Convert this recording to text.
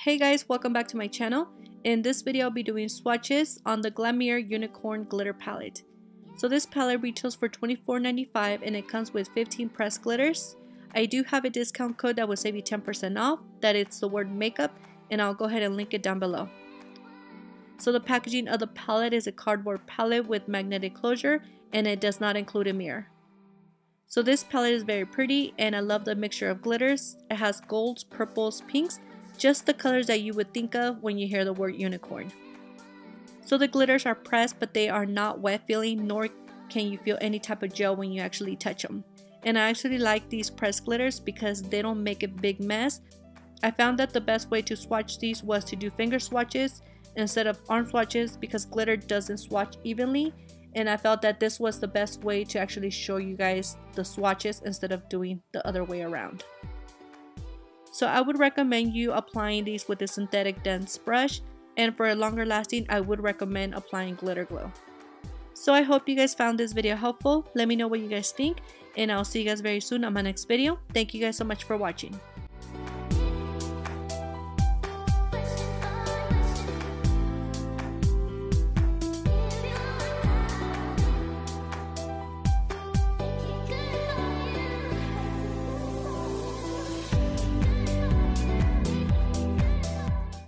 Hey guys, welcome back to my channel. In this video I'll be doing swatches on the GlamierreUnicorn Glitter Palette. So this palette retails for $24.95 and it comes with 15 pressed glitters. I do have a discount code that will save you 10% off, that it's the word makeup, and I'll go ahead and link it down below. So the packaging of the palette is a cardboard palette with magnetic closure and it does not include a mirror. So this palette is very pretty and I love the mixture of glitters. It has golds, purples, pinks, just the colors that you would think of when you hear the word unicorn. So the glitters are pressed, but they are not wet feeling, nor can you feel any type of gel when you actually touch them. And I actually like these pressed glitters because they don't make a big mess. I found that the best way to swatch these was to do finger swatches instead of arm swatches because glitter doesn't swatch evenly, and I felt that this was the best way to actually show you guys the swatches instead of doing the other way around. So I would recommend you applying these with a synthetic dense brush, and for a longer lasting I would recommend applying glitter glue. So I hope you guys found this video helpful. Let me know what you guys think and I'll see you guys very soon on my next video. Thank you guys so much for watching.